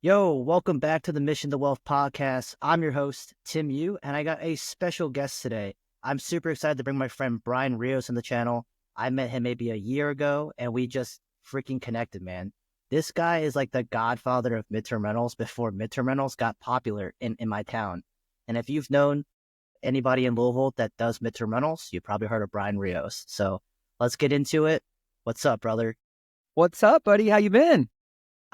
Yo, welcome back to the Mission to Wealth podcast. I'm your host, Tim Yu, and I got a special guest today. I'm super excited to bring my friend Brian Rios on the channel. I met him maybe a year ago, and we just freaking connected, man. This guy is like the godfather of midterm rentals before midterm rentals got popular in my town. And if you've known anybody in Louisville that does midterm rentals, you've probably heard of Brian Rios. So let's get into it. What's up, brother? What's up, buddy? How you been?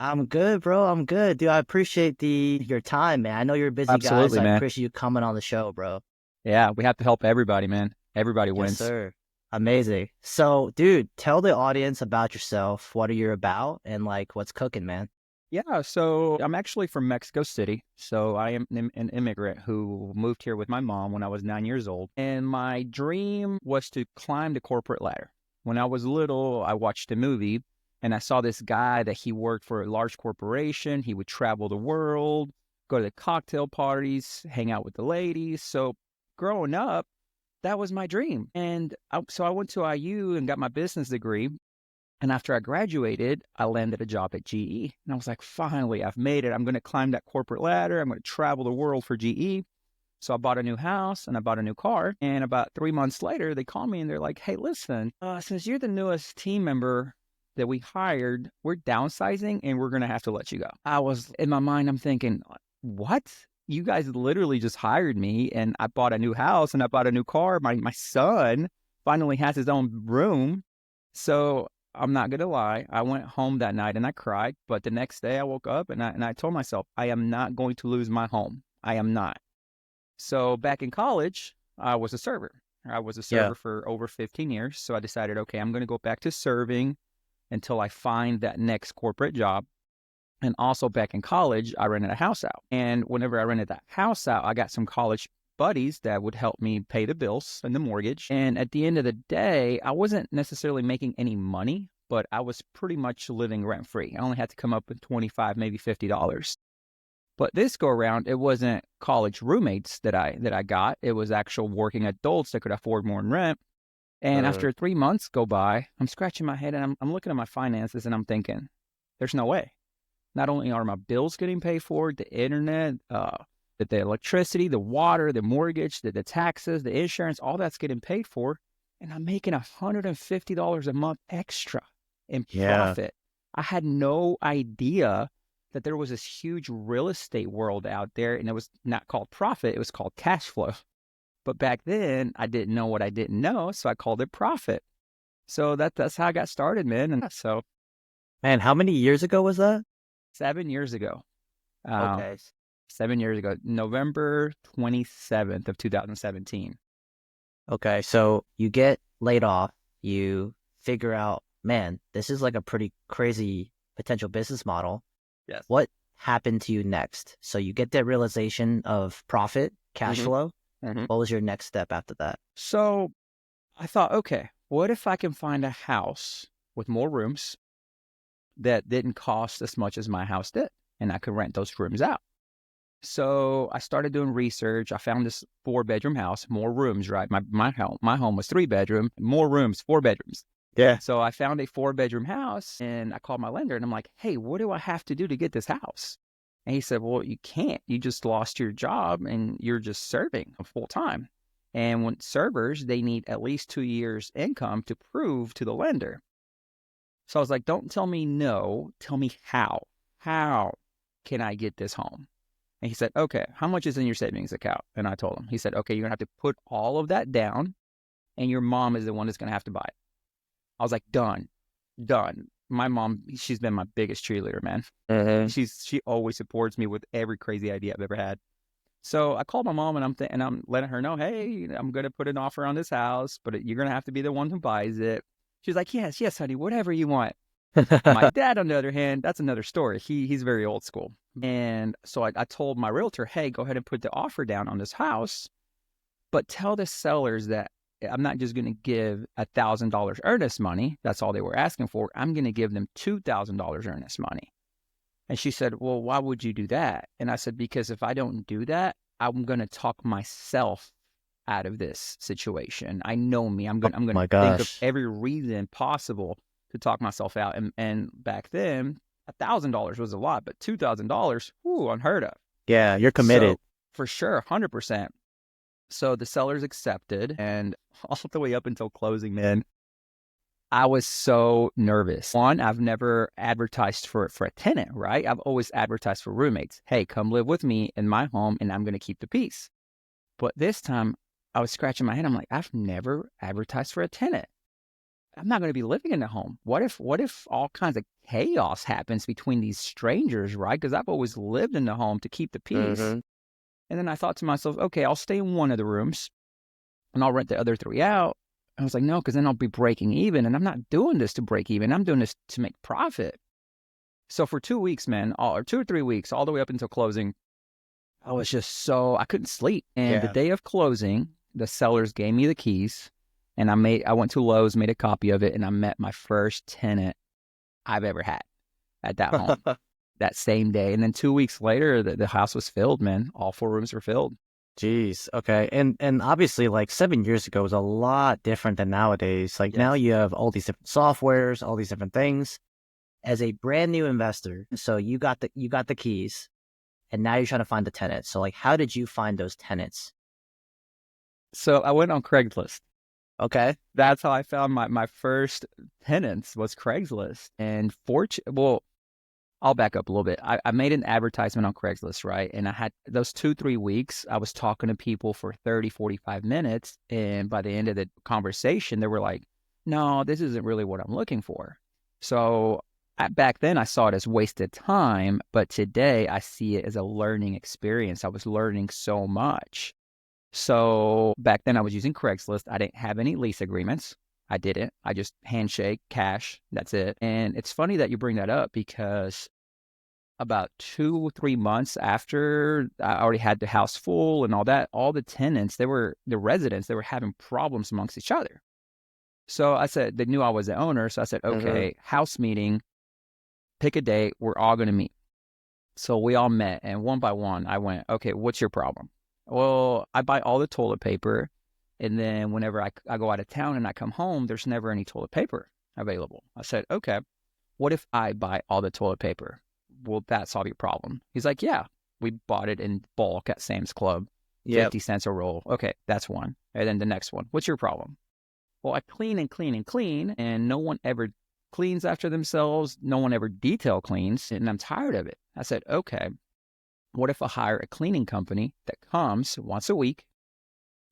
I'm good, bro. I'm good. Dude, I appreciate your time, man. I know you're a busy guy, Absolutely, so I man. appreciate you coming on the show, bro. Yeah, we have to help everybody, man. Everybody Yes, wins. sir. Amazing. So, dude, tell the audience about yourself, what are you about, and like what's cooking, man. Yeah, so I'm actually from Mexico City. So I am an immigrant who moved here with my mom when I was 9 years old. And my dream was to climb the corporate ladder. When I was little, I watched a movie and I saw this guy that he worked for a large corporation. He would travel the world, go to the cocktail parties, hang out with the ladies. So growing up, that was my dream. And so I went to IU and got my business degree. And after I graduated, I landed a job at GE. And I was like, finally, I've made it. I'm going to climb that corporate ladder. I'm going to travel the world for GE. So I bought a new house and I bought a new car. And about 3 months later, they called me and they're like, hey, listen, since you're the newest team member that we hired, we're downsizing and we're going to have to let you go. I was in my mind, I'm thinking, what? You guys literally just hired me and I bought a new house and I bought a new car. My son finally has his own room. So I'm not going to lie. I went home that night and I cried. But the next day I woke up and I told myself, I am not going to lose my home. I am not. So back in college, I was a server. I was a Yeah. server for over 15 years. So I decided, okay, I'm going to go back to serving until I find that next corporate job. And also back in college, I rented a house out. And whenever I rented that house out, I got some college buddies that would help me pay the bills and the mortgage. And at the end of the day, I wasn't necessarily making any money, but I was pretty much living rent free. I only had to come up with $25, maybe $50. But this go around, it wasn't college roommates that I got. It was actual working adults that could afford more in rent. And after 3 months go by, I'm scratching my head and I'm looking at my finances and I'm thinking, there's no way. Not only are my bills getting paid for, the internet, the electricity, the water, the mortgage, the taxes, the insurance, all that's getting paid for. And I'm making $150 a month extra in Yeah. profit. I had no idea that there was this huge real estate world out there, and it was not called profit, it was called cash flow. But back then, I didn't know what I didn't know, so I called it profit. So that's how I got started, man. And so Man, how many years ago was that? 7 years ago, uh, Okay. 7 years ago, November 27th of 2017. Okay. So you get laid off, you figure out, man, this is like a pretty crazy potential business model. Yes. What happened to you next? So you get that realization of profit, cash Mm-hmm. flow. Mm-hmm. What was your next step after that? So I thought, okay, what if I can find a house with more rooms that didn't cost as much as my house did, and I could rent those rooms out? So I started doing research. I found this 4-bedroom house, more rooms, right? My home was 3-bedroom, more rooms, 4 bedrooms. Yeah. So I found a 4-bedroom house and I called my lender and I'm like, hey, what do I have to do to get this house? And he said, well, you can't. You just lost your job and you're just serving full time. And when servers, they need at least 2 years income to prove to the lender. So I was like, don't tell me no, tell me how. How can I get this home? And he said, okay, how much is in your savings account? And I told him, he said, okay, you're going to have to put all of that down and your mom is the one that's going to have to buy it. I was like, done. My mom, she's been my biggest cheerleader, man. Mm-hmm. She always supports me with every crazy idea I've ever had. So I called my mom and I'm letting her know, hey, I'm going to put an offer on this house, but you're going to have to be the one who buys it. She's like, yes, honey, whatever you want. My dad, on the other hand, that's another story. He's very old school. And so I told my realtor, hey, go ahead and put the offer down on this house, but tell the sellers that I'm not just going to give $1,000 earnest money. That's all they were asking for. I'm going to give them $2,000 earnest money. And she said, well, why would you do that? And I said, because if I don't do that, I'm going to talk myself out of this situation. I know me. I'm going My to think of gosh. every reason possible to talk myself out. And back then, $1,000 was a lot, but $2,000, unheard of. Yeah, you're committed. So for sure, 100%. So the sellers accepted, and all the way up until closing, man, I was so nervous. One, I've never advertised for a tenant, right? I've always advertised for roommates. Hey, come live with me in my home and I'm going to keep the peace. But this time I was scratching my head. I'm like, I've never advertised for a tenant. I'm not going to be living in the home. What if all kinds of chaos happens between these strangers, right? Because I've always lived in the home to keep the peace. Mm-hmm. And then I thought to myself, okay, I'll stay in one of the rooms and I'll rent the other 3 out. I was like, no, because then I'll be breaking even. And I'm not doing this to break even. I'm doing this to make profit. So for 2 weeks, man, or 2 or 3 weeks, all the way up until closing, I was just I couldn't sleep. And the day of closing, the sellers gave me the keys and I went to Lowe's, made a copy of it, and I met my first tenant I've ever had at that home that same day. And then 2 weeks later, the house was filled, man. All 4 rooms were filled. Jeez. Okay. And obviously, like 7 years ago was a lot different than nowadays. Like now you have all these different softwares, all these different things. As a brand new investor, so you got the keys, and now you're trying to find the tenants. So like, how did you find those tenants? So I went on Craigslist. Okay. That's how I found my first tenants, was Craigslist. And I'll back up a little bit. I made an advertisement on Craigslist, right? And I had those 2-3 weeks, I was talking to people for 30, 45 minutes. And by the end of the conversation, they were like, no, this isn't really what I'm looking for. So back then I saw it as wasted time, but today I see it as a learning experience. I was learning so much. So back then I was using Craigslist. I didn't have any lease agreements. I didn't. I just handshake, cash, that's it. And it's funny that you bring that up because about 2 or 3 months after I already had the house full and all that, all the tenants, the residents, they were having problems amongst each other. So I said, they knew I was the owner. So I said, okay, house meeting, pick a date. We're all going to meet. So we all met, and one by one, I went, okay, what's your problem? Well, I buy all the toilet paper. And then whenever I go out of town and I come home, there's never any toilet paper available. I said, okay, what if I buy all the toilet paper? Will that solve your problem? He's like, yeah, we bought it in bulk at Sam's Club, 50 cents a roll. Okay, that's one. And then the next one, what's your problem? Well, I clean and clean and clean, and no one ever cleans after themselves. No one ever detail cleans, and I'm tired of it. I said, okay, what if I hire a cleaning company that comes once a week,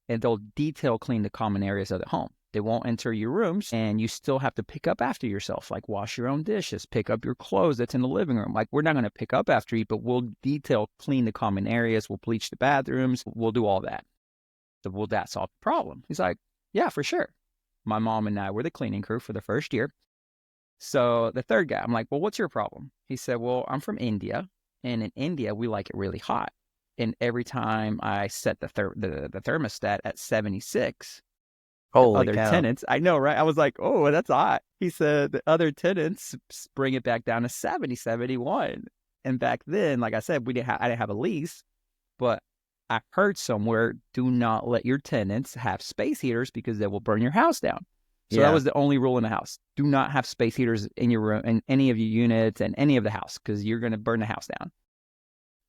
and they'll detail clean the common areas of the home? They won't enter your rooms, and you still have to pick up after yourself, like wash your own dishes, pick up your clothes that's in the living room. Like, we're not going to pick up after you, but we'll detail clean the common areas. We'll bleach the bathrooms. We'll do all that. So will that solve the problem? He's like, yeah, for sure. My mom and I were the cleaning crew for the first year. So the third guy, I'm like, well, what's your problem? He said, well, I'm from India, and in India, we like it really hot. And every time I set the thermostat at 76, Holy cow. tenants, I know, right? I was like, oh, that's hot. He said the other tenants bring it back down to 70, 71. And back then, like I said, I didn't have a lease, but I heard somewhere, do not let your tenants have space heaters because they will burn your house down. So that was the only rule in the house. Do not have space heaters in your room, in any of your units and any of the house, because you're going to burn the house down.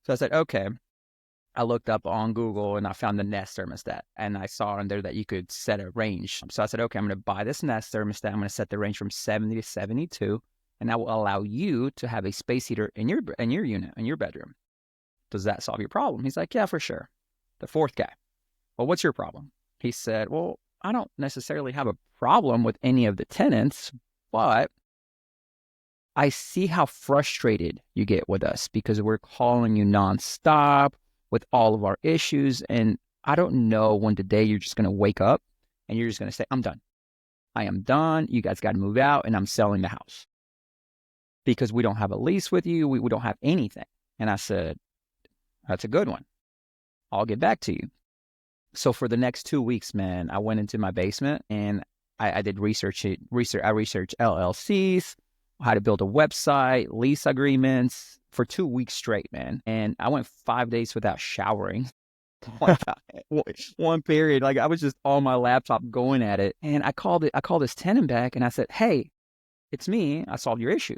So I said, okay. I looked up on Google and I found the Nest thermostat, and I saw on there that you could set a range. So I said, okay, I'm going to buy this Nest thermostat. I'm going to set the range from 70 to 72, and that will allow you to have a space heater in your unit, in your bedroom. Does that solve your problem? He's like, yeah, for sure. The fourth guy, well, what's your problem? He said, well, I don't necessarily have a problem with any of the tenants, but I see how frustrated you get with us because we're calling you nonstop with all of our issues. And I don't know when today you're just going to wake up and you're just going to say, I'm done. I am done. You guys got to move out, and I'm selling the house because we don't have a lease with you. We don't have anything. And I said, that's a good one. I'll get back to you. So for the next 2 weeks, man, I went into my basement and I did research. I researched LLCs, how to build a website, lease agreements for 2 weeks straight, man. And I went 5 days without showering. One period, like I was just on my laptop going at it. And I called this tenant back and I said, hey, it's me. I solved your issue.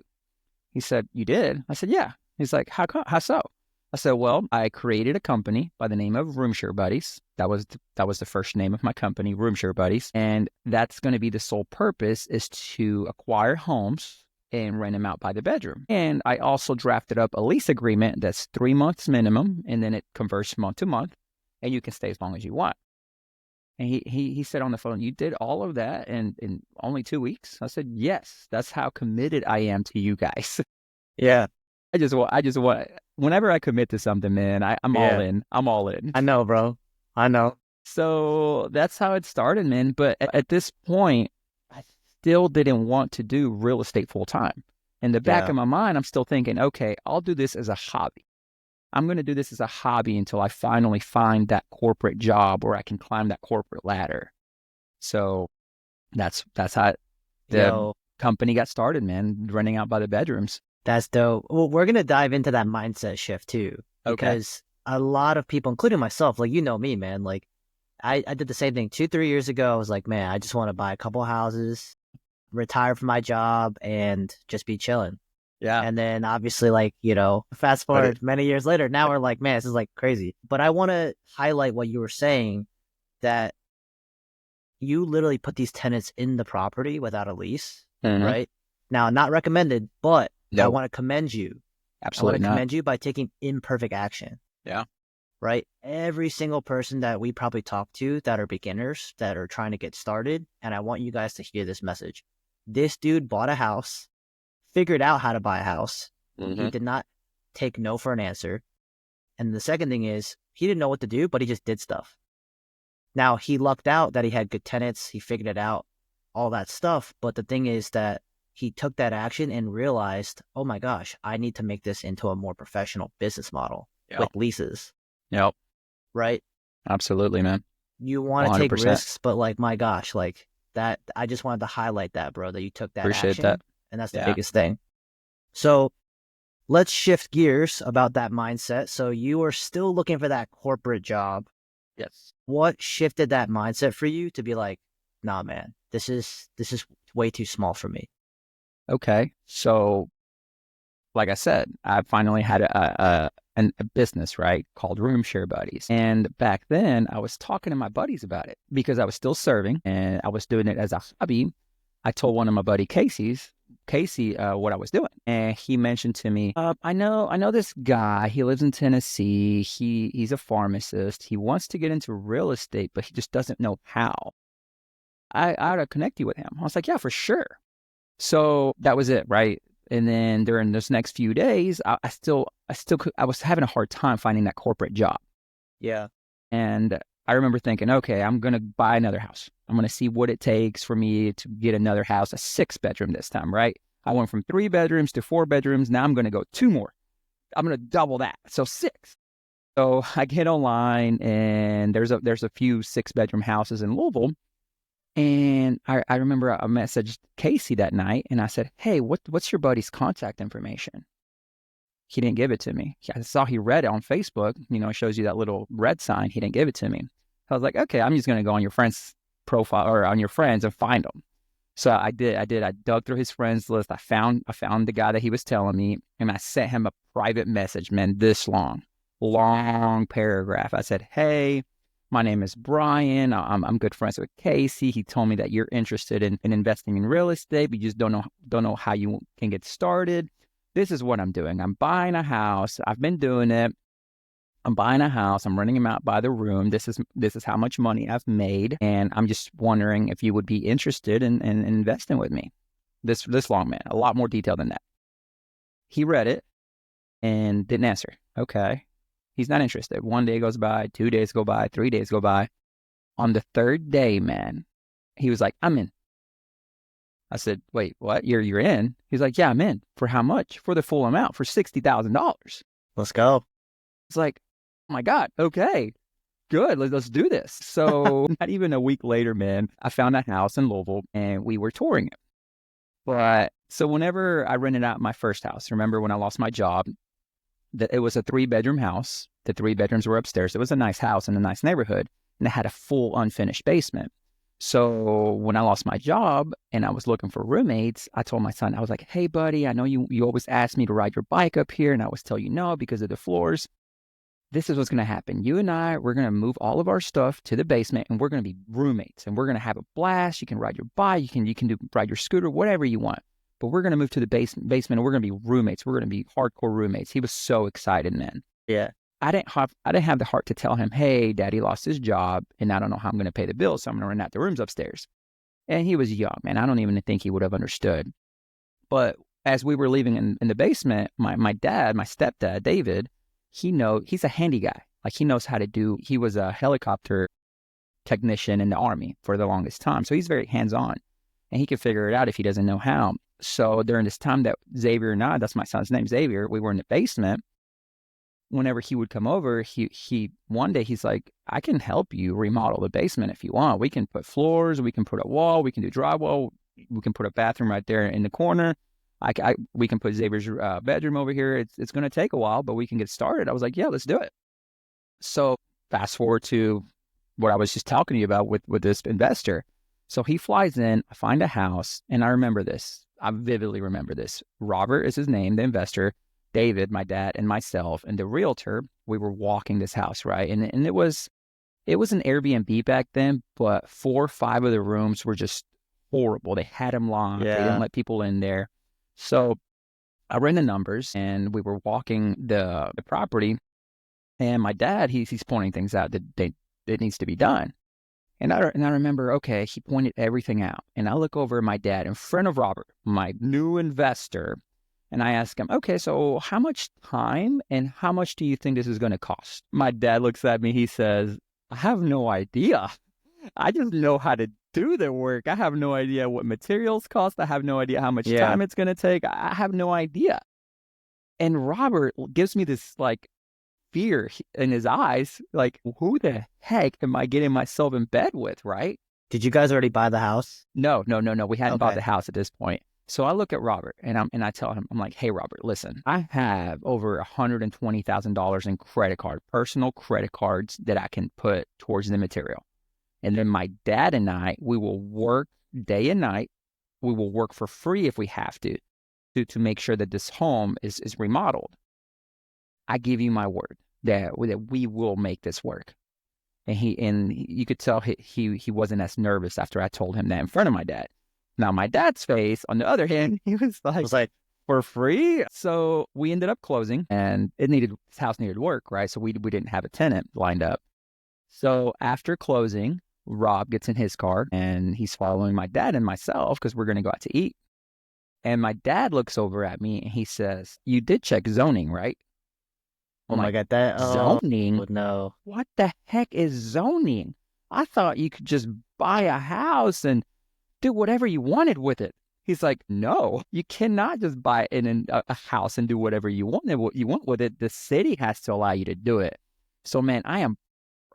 He said, you did? I said, yeah. He's like, how so? I said, well, I created a company by the name of Roomshare Buddies. That was the first name of my company, Roomshare Buddies. And that's going to be the sole purpose is to acquire homes and rent them out by the bedroom. And I also drafted up a lease agreement that's 3 months minimum, and then it converts month to month, and you can stay as long as you want. And he said on the phone, you did all of that in only 2 weeks? I said, yes, that's how committed I am to you guys. Yeah. I just want, whenever I commit to something, man, I'm all in. I'm all in. I know, bro. I know. So that's how it started, man. But at this point, I still didn't want to do real estate full time. In the back of my mind, I'm still thinking, okay, I'll do this as a hobby. I'm going to do this as a hobby until I finally find that corporate job where I can climb that corporate ladder. So that's how the company got started, man, renting out by the bedrooms. That's dope. Well, we're going to dive into that mindset shift too, because a lot of people, including myself, like, you know me, man, like I did the same thing 2-3 years ago. I was like, man, I just want to buy a couple houses, retire from my job and just be chilling. Yeah. And then obviously, like, fast forward many years later, now we're like, man, this is like crazy. But I want to highlight what you were saying, that you literally put these tenants in the property without a lease, right? Now, not recommended, but I want to commend you. Absolutely. I want to commend you by taking imperfect action. Yeah. Right? Every single person that we probably talk to that are beginners, that are trying to get started, and I want you guys to hear this message. This dude bought a house, figured out how to buy a house. He did not take no for an answer. And the second thing is, he didn't know what to do, but he just did stuff. Now, he lucked out that he had good tenants. He figured it out, all that stuff. But the thing is that he took that action and realized, oh my gosh, I need to make this into a more professional business model with leases. Yep. Right? Absolutely, man. You want to 100%. take risks, but like, my gosh, like that, I just wanted to highlight that, bro, that you took that Appreciate action. that. And that's the biggest thing. So let's shift gears about that mindset. So you are still looking for that corporate job. Yes. What shifted that mindset for you to be like, nah, man, this is way too small for me? Okay. So like I said, I finally had a business, right, called Roomshare Buddies. And back then I was talking to my buddies about it because I was still serving and I was doing it as a hobby. I told one of my buddy Casey, what I was doing. And he mentioned to me, I know this guy, he lives in Tennessee. He's a pharmacist. He wants to get into real estate, but he just doesn't know how. I ought to connect you with him. I was like, yeah, for sure. So that was it, right? And then during those next few days, I was having a hard time finding that corporate job. Yeah. And I remember thinking, okay, I'm going to buy another house. I'm going to see what it takes for me to get another house, a 6-bedroom this time, right? I went from 3 bedrooms to 4 bedrooms. Now I'm going to go 2 more. I'm going to double that. So 6. So I get online and there's a few 6-bedroom houses in Louisville. And I remember I messaged Casey that night and I said, hey, what's your buddy's contact information? He didn't give it to me. I saw he read it on Facebook. It shows you that little red sign. He didn't give it to me. I was like, okay, I'm just going to go on your friend's profile or on your friends and find them. So I did. I dug through his friends list. I found the guy that he was telling me and I sent him a private message, man, this long paragraph. I said, hey, my name is Brian. I'm good friends with Casey. He told me that you're interested in investing in real estate, but you just don't know how you can get started. This is what I'm doing. I'm buying a house. I've been doing it. I'm buying a house. I'm renting them out by the room. This is how much money I've made, and I'm just wondering if you would be interested in investing with me. This long, man. A lot more detail than that. He read it and didn't answer. Okay. He's not interested. 1 day goes by, 2 days go by, 3 days go by. On the 3rd day, man, he was like, I'm in. I said, wait, what? You're in? He's like, yeah, I'm in. For how much? For the full amount, for $60,000. Let's go. It's like, oh my God, okay, good. Let's do this. So not even a week later, man, I found a house in Louisville and we were touring it. But so whenever I rented out my first house, remember when I lost my job, that it was a 3-bedroom house. The 3 bedrooms were upstairs. It was a nice house in a nice neighborhood, and it had a full unfinished basement. So when I lost my job and I was looking for roommates, I told my son, I was like, hey, buddy, I know you always ask me to ride your bike up here. And I always tell you no because of the floors. This is what's going to happen. You and we're going to move all of our stuff to the basement and we're going to be roommates and we're going to have a blast. You can ride your bike. You can ride your scooter, whatever you want. But we're going to move to the basement and we're going to be roommates. We're going to be hardcore roommates. He was so excited, man. Yeah. I didn't have the heart to tell him, hey, daddy lost his job and I don't know how I'm going to pay the bills. So I'm going to rent out the rooms upstairs. And he was young, man. I don't even think he would have understood. But as we were leaving in the basement, my dad, my stepdad, David, he's a handy guy. Like he was a helicopter technician in the Army for the longest time. So he's very hands-on and he can figure it out if he doesn't know how. So during this time that Xavier and that's my son's name, Xavier, we were in the basement. Whenever he would come over, one day he's like, I can help you remodel the basement if you want. We can put floors, we can put a wall, we can do drywall, we can put a bathroom right there in the corner. We can put Xavier's bedroom over here. It's going to take a while, but we can get started. I was like, yeah, let's do it. So fast forward to what I was just talking to you about with this investor. So he flies in, I find a house, and I remember this. I vividly remember this. Robert is his name, the investor. David, my dad, and myself, and the realtor, we were walking this house, right? And it was an Airbnb back then, but 4 or 5 of the rooms were just horrible. They had them locked. Yeah. They didn't let people in there. So I ran the numbers, and we were walking the property, and my dad, he's pointing things out that needs to be done. And I remember, okay, he pointed everything out. And I look over at my dad in front of Robert, my new investor, and I ask him, okay, so how much time and how much do you think this is going to cost? My dad looks at me, he says, I have no idea. I just know how to do the work. I have no idea what materials cost. I have no idea how much time it's going to take. I have no idea. And Robert gives me this like fear in his eyes, like, who the heck am I getting myself in bed with, right? Did you guys already buy the house? No. We hadn't bought the house at this point. So I look at Robert and I tell him, I'm like, hey, Robert, listen, I have over $120,000 in personal credit cards that I can put towards the material. And then my dad and I, we will work day and night. We will work for free if we have to make sure that this home is remodeled. I give you my word that we will make this work. And you could tell he wasn't as nervous after I told him that in front of my dad. Now, my dad's face, on the other hand, he was like, for free? So we ended up closing, and this house needed work, right? So we didn't have a tenant lined up. So after closing, Rob gets in his car, and he's following my dad and myself because we're going to go out to eat. And my dad looks over at me, and he says, you did check zoning, right? Oh my God, that zoning? No. What the heck is zoning? I thought you could just buy a house and do whatever you wanted with it. He's like, no, you cannot just buy a house and do whatever you want with it. The city has to allow you to do it. So, man, I am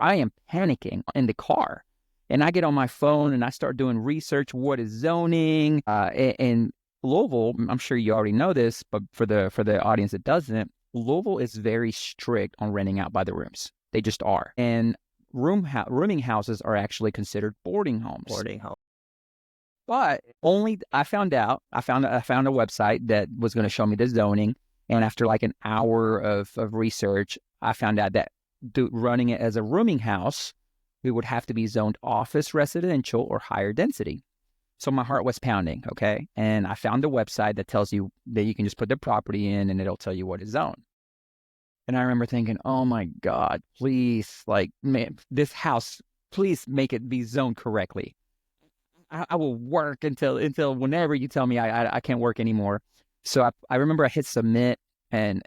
panicking in the car, and I get on my phone and I start doing research. What is zoning? In Louisville, I'm sure you already know this, but for the audience that doesn't, Louisville is very strict on renting out by the rooms. They just are. And rooming houses are actually considered boarding homes. But I found a website that was going to show me the zoning. And after like an hour of research, I found out that running it as a rooming house, we would have to be zoned office, residential, or higher density. So my heart was pounding, okay? And I found a website that tells you that you can just put the property in and it'll tell you what is zoned. And I remember thinking, oh my God, please, like, man, this house, please make it be zoned correctly. I will work until whenever you tell me I can't work anymore. So I remember I hit submit and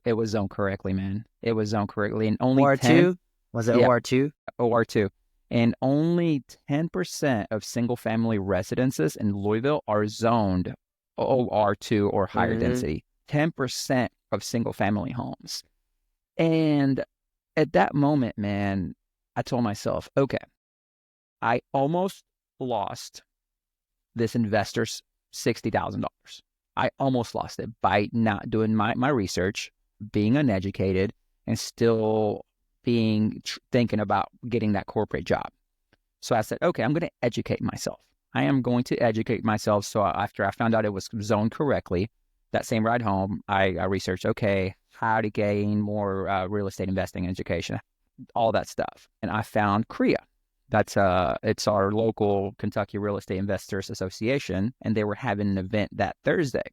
it was zoned correctly, man. It was zoned correctly. And only OR2? Was it OR2? OR2. And only 10% of single family residences in Louisville are zoned OR2 or higher density. 10% of single family homes. And at that moment, man, I told myself, okay, I almost lost this investor's $60,000. I almost lost it by not doing my research, being uneducated, and still thinking about getting that corporate job. So I said, okay, I'm going to educate myself. I am going to educate myself. So after I found out it was zoned correctly, that same ride home, I researched, okay, how to gain more real estate investing education, all that stuff. And I found CREA. It's our local Kentucky Real Estate Investors Association, and they were having an event that Thursday.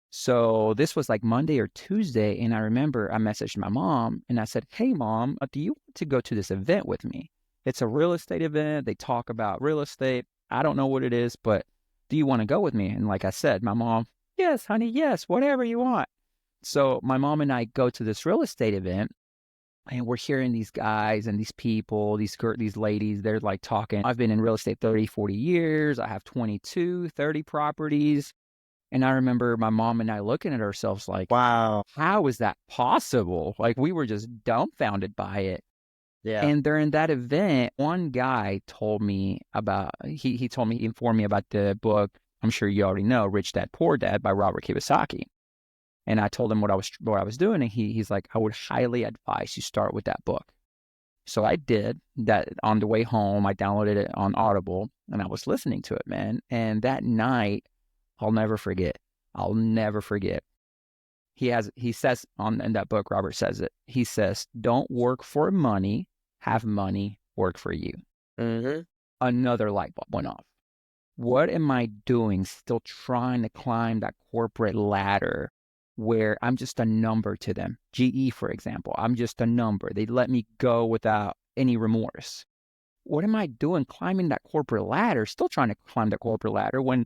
So this was like Monday or Tuesday, and I remember I messaged my mom, and I said, hey, Mom, do you want to go to this event with me? It's a real estate event. They talk about real estate. I don't know what it is, but do you want to go with me? And like I said, my mom, yes, honey, yes, whatever you want. So my mom and I go to this real estate event, and we're hearing these guys and these people, these ladies, they're like talking. I've been in real estate 30, 40 years. I have 22, 30 properties. And I remember my mom and I looking at ourselves like, Wow. how is that possible? Like, we were just dumbfounded by it. Yeah. And during that event, one guy told me about, he informed me about the book, I'm sure you already know, Rich Dad, Poor Dad by Robert Kiyosaki. And I told him what I was doing. And he's like, I would highly advise you start with that book. So I did that. On the way home. I downloaded it on Audible and I was listening to it, man. And that night, I'll never forget. He says in that book, Robert says it. He says, don't work for money, have money work for you. Mm-hmm. Another light bulb went off. What am I doing still trying to climb that corporate ladder where I'm just a number to them? GE, for example, I'm just a number. They let me go without any remorse. What am I doing climbing that corporate ladder, still trying to climb the corporate ladder when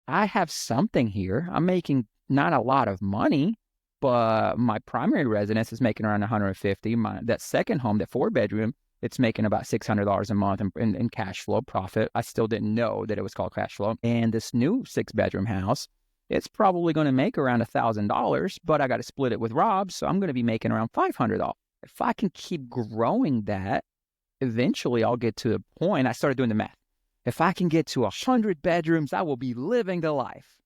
I have something here? I'm making not a lot of money, but my primary residence is making around 150. That second home, that 4-bedroom, it's making about $600 a month in cash flow profit. I still didn't know that it was called cash flow. And this new 6-bedroom house, it's probably going to make around $1,000, but I got to split it with Rob, so I'm going to be making around $500. If I can keep growing that, eventually I'll get to a point. I started doing the math. If I can get to 100 bedrooms, I will be living the life.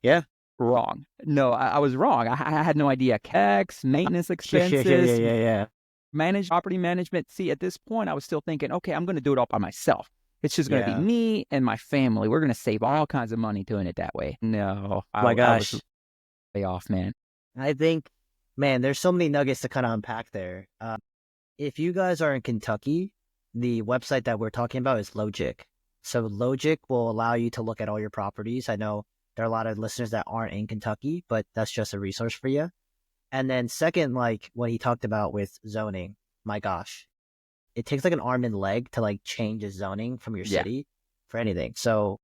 Yeah. Wrong. No, I was wrong. I had no idea. CACs, maintenance expenses, Yeah. property management. See, at this point, I was still thinking, okay, I'm going to do it all by myself. It's just going to be me and my family. We're going to save all kinds of money doing it that way. No. My gosh. I was way off, man. I think, man, there's so many nuggets to kind of unpack there. If you guys are in Kentucky, the website that we're talking about is Logic. So Logic will allow you to look at all your properties. I know there are a lot of listeners that aren't in Kentucky, but that's just a resource for you. And then second, like what he talked about with zoning, my gosh, it takes like an arm and leg to like change the zoning from your city for anything. So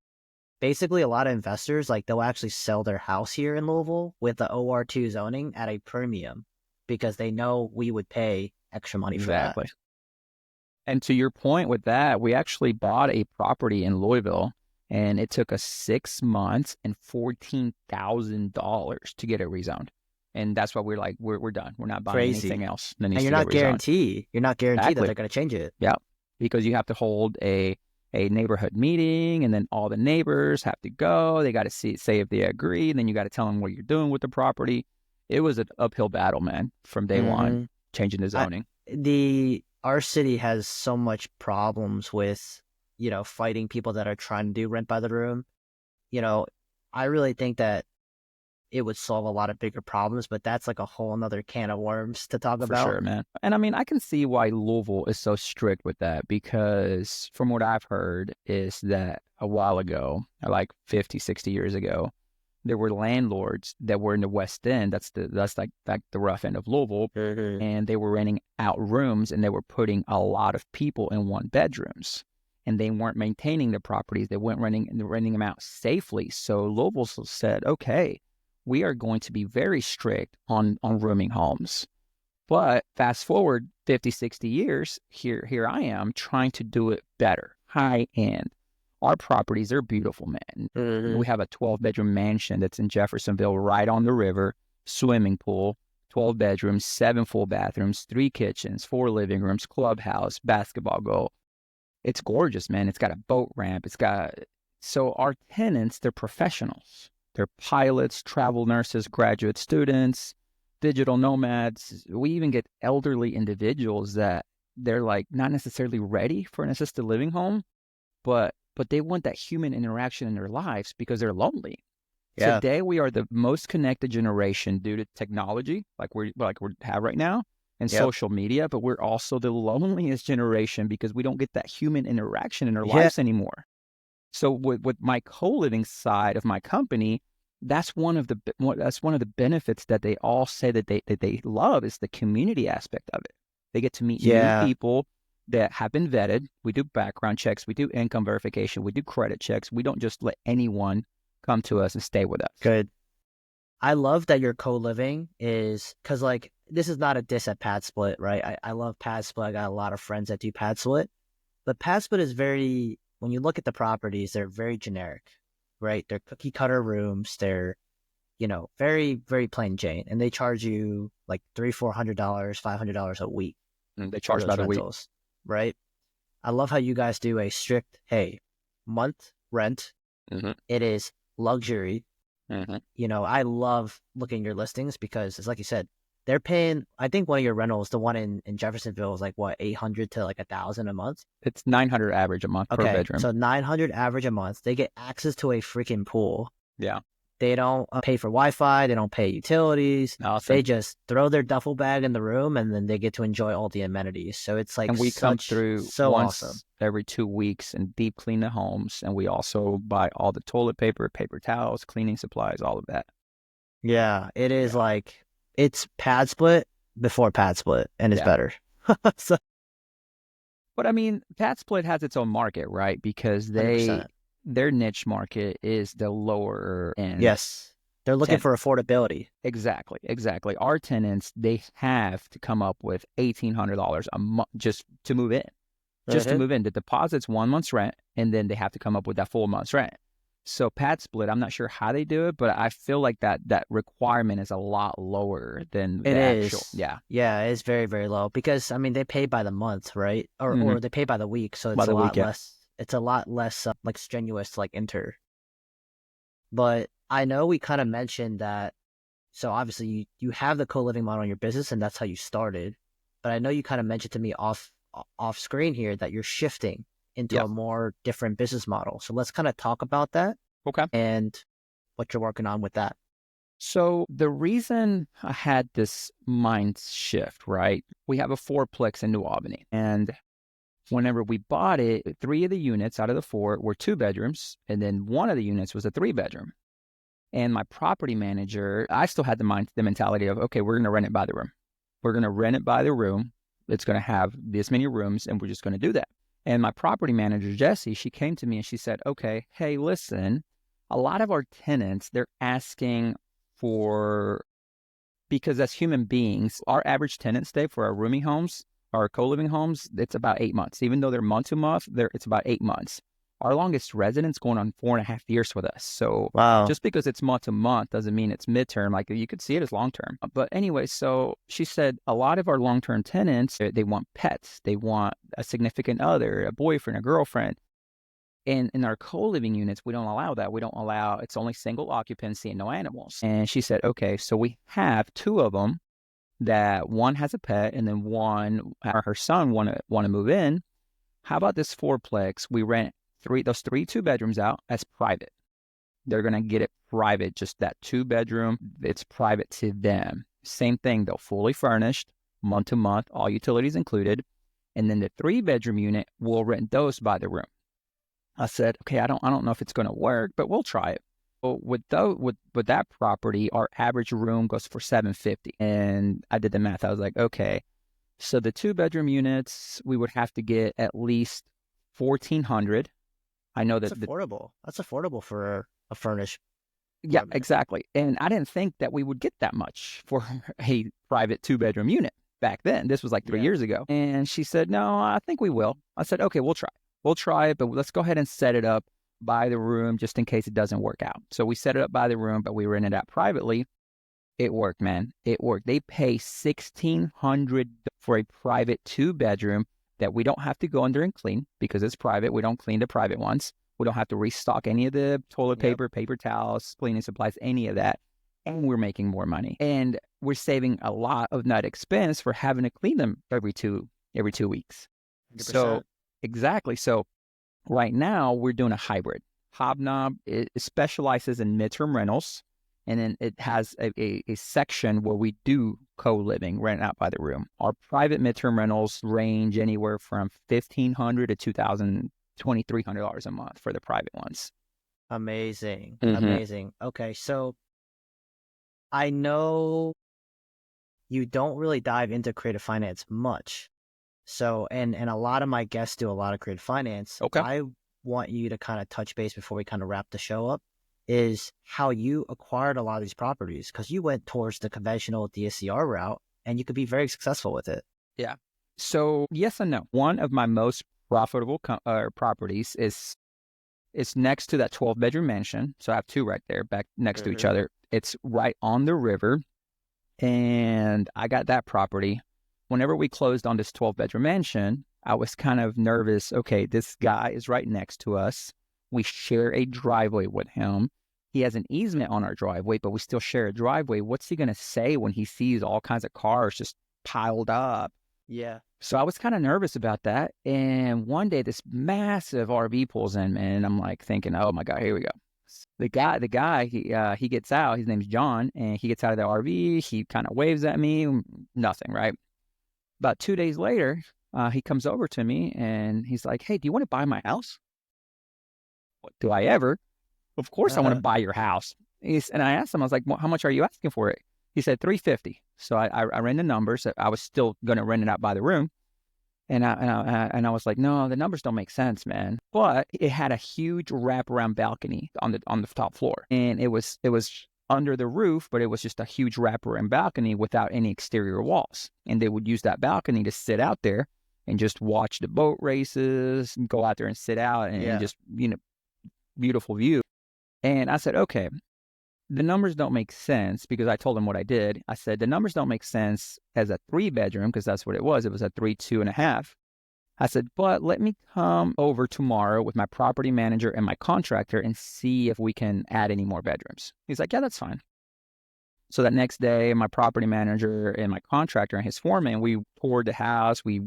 basically a lot of investors, like they'll actually sell their house here in Louisville with the OR2 zoning at a premium because they know we would pay extra money for that. And to your point with that, we actually bought a property in Louisville, and it took us 6 months and $14,000 to get it rezoned. And that's why we're like, we're done. We're not buying anything else. And you're not guaranteed. You're not guaranteed that they're going to change it. Yeah, because you have to hold a neighborhood meeting, and then all the neighbors have to go. They got to say if they agree, and then you got to tell them what you're doing with the property. It was an uphill battle, man, from day one, changing the zoning. Our city has so much problems with, fighting people that are trying to do rent by the room. I really think that it would solve a lot of bigger problems, but that's like a whole nother can of worms to talk about. For sure, man. And I mean, I can see why Louisville is so strict with that, because from what I've heard is that a while ago, like 50, 60 years ago, there were landlords that were in the West End. That's like the rough end of Louisville. Mm-hmm. And they were renting out rooms, and they were putting a lot of people in one bedrooms, and they weren't maintaining the properties. They weren't renting them out safely. So Louisville said, okay, we are going to be very strict on rooming homes. But fast forward 50, 60 years, here I am trying to do it better, high end. Our properties are beautiful, man. Mm-hmm. We have a 12-bedroom mansion that's in Jeffersonville, right on the river, swimming pool, 12 bedrooms, 7 full bathrooms, 3 kitchens, 4 living rooms, clubhouse, basketball goal. It's gorgeous, man. It's got a boat ramp. So our tenants, they're professionals. They're pilots, travel nurses, graduate students, digital nomads. We even get elderly individuals that they're like not necessarily ready for an assisted living home, but they want that human interaction in their lives because they're lonely. Yeah. Today, we are the most connected generation due to technology, like we have right now, and Yep. social media. But we're also the loneliest generation because we don't get that human interaction in our Yeah. lives anymore. So with my co-living side of my company, that's one of the benefits that they all say that they love is the community aspect of it. They get to meet new Yeah. people that have been vetted. We do background checks. We do income verification. We do credit checks. We don't just let anyone come to us and stay with us. Good. I love that your co-living is because like this is not a diss at Pad Split, right? I love Pad Split. I got a lot of friends that do Pad Split, but Pad Split is very, when you look at the properties, they're very generic, right? They're cookie cutter rooms. They're, very, very plain Jane. And they charge you like $300, $400, $500 a week And they for charge by those the week. rentals, right? I love how you guys do a strict, hey, month rent. Mm-hmm. It is luxury. Mm-hmm. I love looking at your listings because it's like you said, they're paying, I think one of your rentals, the one in Jeffersonville is like what, 800 to like 1,000 a month? It's 900 average a month per Okay, bedroom. so 900 average a month. They get access to a freaking pool. Yeah. They don't pay for Wi-Fi. They don't pay utilities. Awesome. They just throw their duffel bag in the room and then they get to enjoy all the amenities. So it's like, and we come through so once awesome. every 2 weeks and deep clean the homes. And we also buy all the toilet paper, paper towels, cleaning supplies, all of that. Yeah, it is like, it's Pad Split before Pad Split and it's better. So, but I mean, Pad Split has its own market, right? Because 100%. their niche market is the lower end. Yes. They're looking for affordability. Exactly. Our tenants, they have to come up with $1,800 a month just to move in. Just to move in. The deposit's 1 month's rent, and then they have to come up with that full month's rent. So Pad Split, I'm not sure how they do it, but I feel like that requirement is a lot lower than the actual. Yeah, it's very, very low because, I mean, they pay by the month, right? Or they pay by the week, so it's a lot less. It's a lot less like strenuous to like enter. But I know we kind of mentioned that. So obviously you have the co-living model in your business, and that's how you started. But I know you kind of mentioned to me off screen here that you're shifting into a more different business model. So let's kind of talk about that. Okay. And what you're working on with that. So the reason I had this mind shift, right? We have a fourplex in New Albany, and whenever we bought it, 3 of the units out of the 4 were 2 bedrooms, and then 1 of the units was a 3-bedroom. And my property manager, I still had the mentality of, okay, we're going to rent it by the room. We're going to rent it by the room. It's going to have this many rooms, and we're just going to do that. And my property manager, Jessie, she came to me and she said, okay, hey, listen, a lot of our tenants, they're asking for, because as human beings, our average tenant stay for our rooming homes, our co-living homes, it's about 8 months. Even though they're month to month, it's about 8 months. Our longest resident's going on 4.5 years with us. So just because it's month to month doesn't mean it's midterm. Like you could see it as long term. But anyway, so she said a lot of our long-term tenants, they want pets. They want a significant other, a boyfriend, a girlfriend. And in our co-living units, we don't allow that. We don't allow, it's only single occupancy and no animals. And she said, okay, so we have 2 of them that one has a pet and then one, her son want to move in. How about this fourplex? We rent those 3 2-bedrooms out as private. They're going to get it private, just that 2-bedroom. It's private to them. Same thing, though, fully furnished, month to month, all utilities included. And then the 3-bedroom unit, we'll rent those by the room. I said, okay, I don't know if it's going to work, but we'll try it. So with that property, our average room goes for $750. And I did the math. I was like, okay, so the 2-bedroom units, we would have to get at least $1,400. I know that's affordable. That's affordable for a furnished. Yeah, exactly. And I didn't think that we would get that much for a private 2-bedroom unit back then. This was like 3 years ago. And she said, no, I think we will. I said, okay, we'll try. We'll try it, but let's go ahead and set it up by the room just in case it doesn't work out. So we set it up by the room, but we rented it out privately. It worked, man. It worked. They pay $1,600 for a private 2-bedroom that we don't have to go under and clean because it's private. We don't clean the private ones. We don't have to restock any of the toilet paper, paper towels, cleaning supplies, any of that. And we're making more money. And we're saving a lot of net expense for having to clean them every 2 every 2 weeks. 100%. So exactly. So right now we're doing a hybrid. Hobnob, it specializes in midterm rentals, and then it has a section where we do co-living, rent out by the room. Our private midterm rentals range anywhere from $1,500 to $2,300 a month for the private ones. Amazing. Mm-hmm. Amazing. Okay. So I know you don't really dive into creative finance much. So, and a lot of my guests do a lot of creative finance. Okay. I want you to kind of touch base before we kind of wrap the show up is how you acquired a lot of these properties, because you went towards the conventional DSCR route and you could be very successful with it. Yeah. So yes and no. One of my most profitable properties is next to that 12-bedroom mansion. So I have two right there back next to each other. It's right on the river. And I got that property. Whenever we closed on this 12-bedroom mansion, I was kind of nervous. Okay, this guy is right next to us. We share a driveway with him. He has an easement on our driveway, but we still share a driveway. What's he going to say when he sees all kinds of cars just piled up? Yeah. So I was kind of nervous about that. And one day this massive RV pulls in, man, and I'm like thinking, oh my God, here we go. The guy, he gets out. His name's John, and he gets out of the RV. He kind of waves at me. Nothing, right? About 2 days later, he comes over to me, and he's like, "Hey, do you want to buy my house?" What, do I ever? Of course, I want to buy your house. And I asked him, I was like, well, "How much are you asking for it?" He said $350. So I ran the numbers. I was still going to rent it out by the room. And I was like, no, the numbers don't make sense, man. But it had a huge wraparound balcony on the top floor, and it was under the roof, but it was just a huge wraparound balcony without any exterior walls. And they would use that balcony to sit out there and just watch the boat races, and go out there and sit out and just beautiful view. And I said, okay. The numbers don't make sense, because I told him what I did. I said, the numbers don't make sense as a 3-bedroom, because that's what it was. It was a 3, 2.5. I said, but let me come over tomorrow with my property manager and my contractor and see if we can add any more bedrooms. He's like, yeah, that's fine. So that next day, my property manager and my contractor and his foreman, we toured the house. We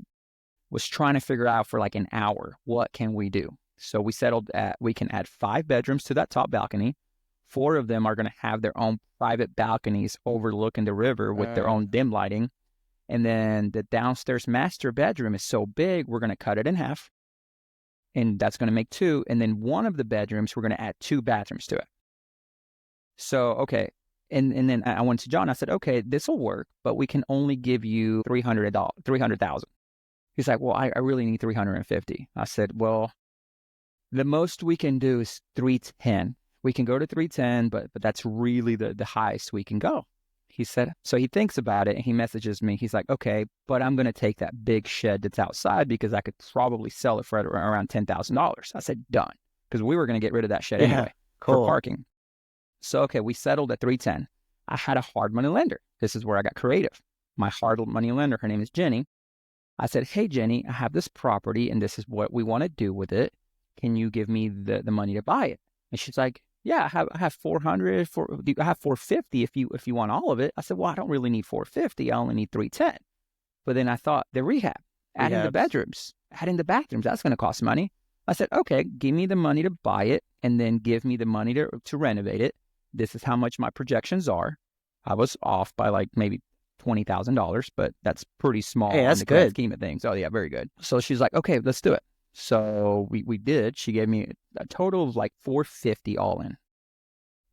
was trying to figure out for like an hour, what can we do? So we settled at, we can add 5 bedrooms to that top balcony. 4 of them are going to have their own private balconies overlooking the river with their own dim lighting. And then the downstairs master bedroom is so big, we're going to cut it in half. And that's going to make 2. And then one of the bedrooms, we're going to add 2 bathrooms to it. So, okay. And then I went to John. I said, okay, this will work, but we can only give you $300,000. He's like, well, I really need 350. I said, well, the most we can do is 310. We can go to 310, but that's really the highest we can go. He said, so he thinks about it and he messages me. He's like, okay, but I'm going to take that big shed that's outside, because I could probably sell it for around $10,000. I said, done. Because we were going to get rid of that shed anyway for parking. So, okay, we settled at 310. I had a hard money lender. This is where I got creative. My hard money lender, her name is Jenny. I said, hey, Jenny, I have this property and this is what we want to do with it. Can you give me the money to buy it? And she's like, yeah, I have 400. I have 450 if you want all of it. I said, well, I don't really need 450. I only need 310. But then I thought, the rehab, adding the bedrooms, adding the bathrooms, that's going to cost money. I said, okay, give me the money to buy it, and then give me the money to renovate it. This is how much my projections are. I was off by like maybe $20,000, but that's pretty small in the grand scheme of things. Oh yeah, very good. So she's like, okay, let's do it. So we did. She gave me a total of like $450 all in,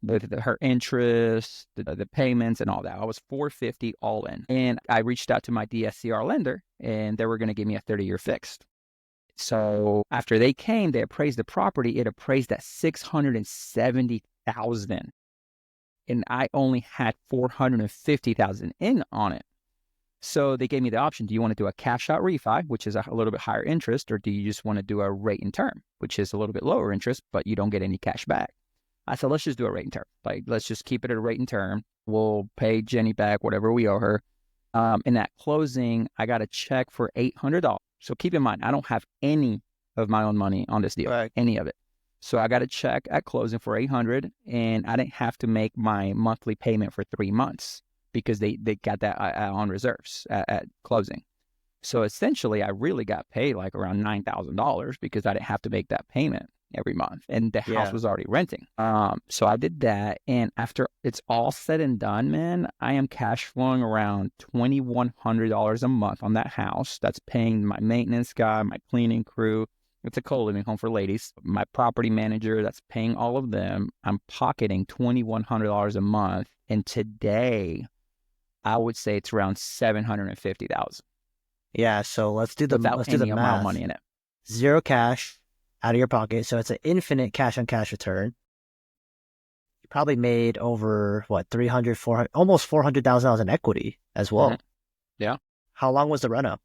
with her interest, the payments, and all that. I was $450 all in, and I reached out to my DSCR lender, and they were going to give me a 30-year fixed. So after they came, they appraised the property. It appraised at $670,000, and I only had $450,000 in on it. So they gave me the option. Do you want to do a cash out refi, which is a little bit higher interest, or do you just want to do a rate and term, which is a little bit lower interest, but you don't get any cash back? I said, let's just do a rate and term. Like, let's just keep it at a rate and term. We'll pay Jenny back whatever we owe her. In that closing, I got a check for $800. So keep in mind, I don't have any of my own money on this deal, any of it. So I got a check at closing for $800, and I didn't have to make my monthly payment for 3 months, because they got that on reserves at closing. So essentially, I really got paid like around $9,000 because I didn't have to make that payment every month, and the house Yeah. was already renting. So I did that, and after it's all said and done, man, I am cash flowing around $2,100 a month on that house. That's paying my maintenance guy, my cleaning crew. It's a co-living home for ladies. My property manager, that's paying all of them. I'm pocketing $2,100 a month, and today I would say it's around $750,000 Yeah. So let's do without the any amount of math. money in it. Zero cash out of your pocket. So it's an infinite cash on cash return. You probably made over what, 300, 400, almost $400,000 in equity as well. Mhm. Yeah. How long was the reno?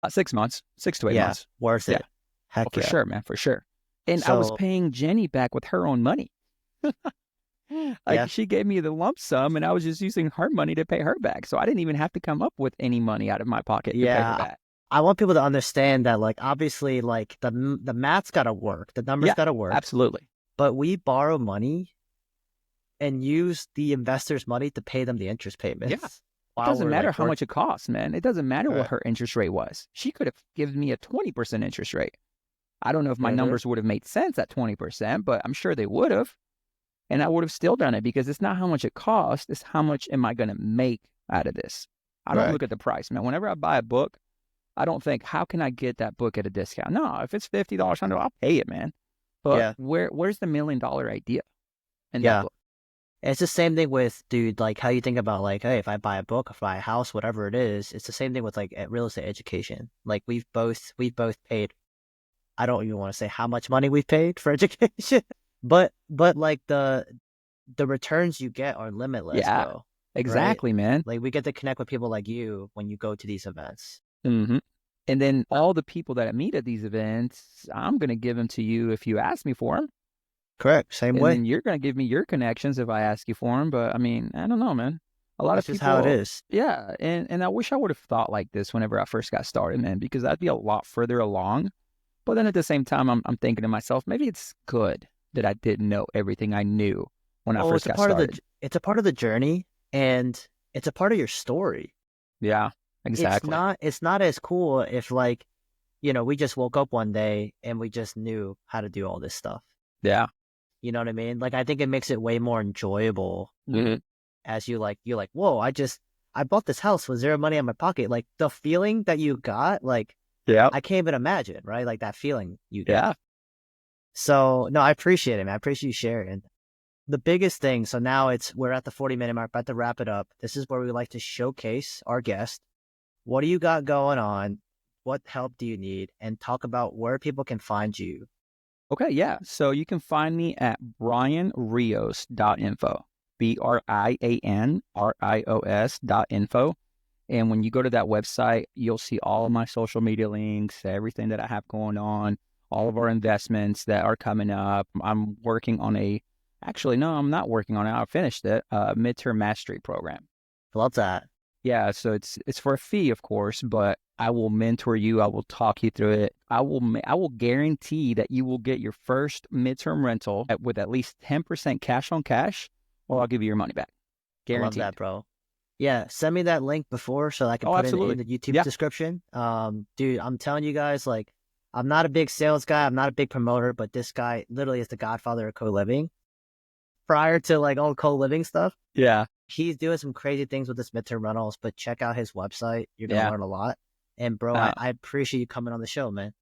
6 months, 6 to 8 Yeah. months. Worth Yeah. it. Heck Oh, for yeah. sure, man, for sure. And I was So paying Jenny back with her own money. yeah, Like she gave me the lump sum and I was just using her money to pay her back. So I didn't even have to come up with any money out of my pocket to pay her yeah. back. I want people to understand that, like, obviously, like the math's got to work, the numbers Yeah, got to work, absolutely. but we borrow money and use the investors' money to pay them the interest payments. Yeah. It while doesn't we're, matter like, how much it costs, man. It doesn't matter what Right. her interest rate was. She could have given me a 20% interest rate. I don't know if my Mhm. numbers would have made sense at 20%, but I'm sure they would have. And I would have still done it because it's not how much it costs, it's how much am I going to make out of this. I don't Right. look at the price, man. Whenever I buy a book, I don't think, how can I get that book at a discount? No, if it's $50, I'll pay it, man. But Yeah. where's the $1 million idea in that Yeah. book? It's the same thing with, dude, like how you think about, like, hey, if I buy a book, if I buy a house, whatever it is, it's the same thing with, like, real estate education. Like we've both paid, I don't even want to say how much money we've paid for education, but like the returns you get are limitless, Yeah, bro. exactly, man. Like we get to connect with people like you when you go to these events. hmm And then all the people that I meet at these events, I'm going to give them to you if you ask me for them. Correct. Same And way. then you're going to give me your connections if I ask you for them. But I mean, I don't know, man. A lot That's of just how it people, is. yeah. And I wish I would have thought like this whenever I first got started, man, because I'd be a lot further along. But then at the same time, I'm thinking to myself, maybe it's good that I didn't know everything I knew when I Well, first it's a got part of started. it's a part of the journey, and it's a part of your story. Yeah, exactly. It's not as cool if, like, we just woke up one day and we just knew how to do all this stuff. Yeah. You know what I mean? Like, I think it makes it way more enjoyable hmm as you're like, whoa, I bought this house with zero money in my pocket. Like the feeling that you got, like, Yeah. I can't even imagine, right? Like that feeling you get. Yeah. So no, I appreciate it, man. I appreciate you sharing. The biggest thing, so now we're at the 40-minute mark, about to wrap it up. This is where we like to showcase our guest. What do you got going on? What help do you need? And talk about where people can find you. Okay. Yeah. So you can find me at brianrios.info, BrianRios.info. And when you go to that website, you'll see all of my social media links, everything that I have going on, all of our investments that are coming up. I'm working on actually, no, I'm not working on it. I finished it, Midterm Mastery program. Love that. Yeah, so it's for a fee, of course, but I will mentor you. I will talk you through it. I will guarantee that you will get your first midterm rental with at least 10% cash on cash, or I'll give you your money back. I love Guaranteed. that, bro. Yeah, send me that link before so I can Oh, put it in absolutely. the YouTube Yeah. description. Dude, I'm telling you guys, like, I'm not a big sales guy. I'm not a big promoter, but this guy literally is the godfather of co-living. Prior to, like, all co-living stuff, Yeah. he's doing some crazy things with his midterm rentals, but check out his website. You're going to Yeah. learn a lot. And bro, I appreciate you coming on the show, man.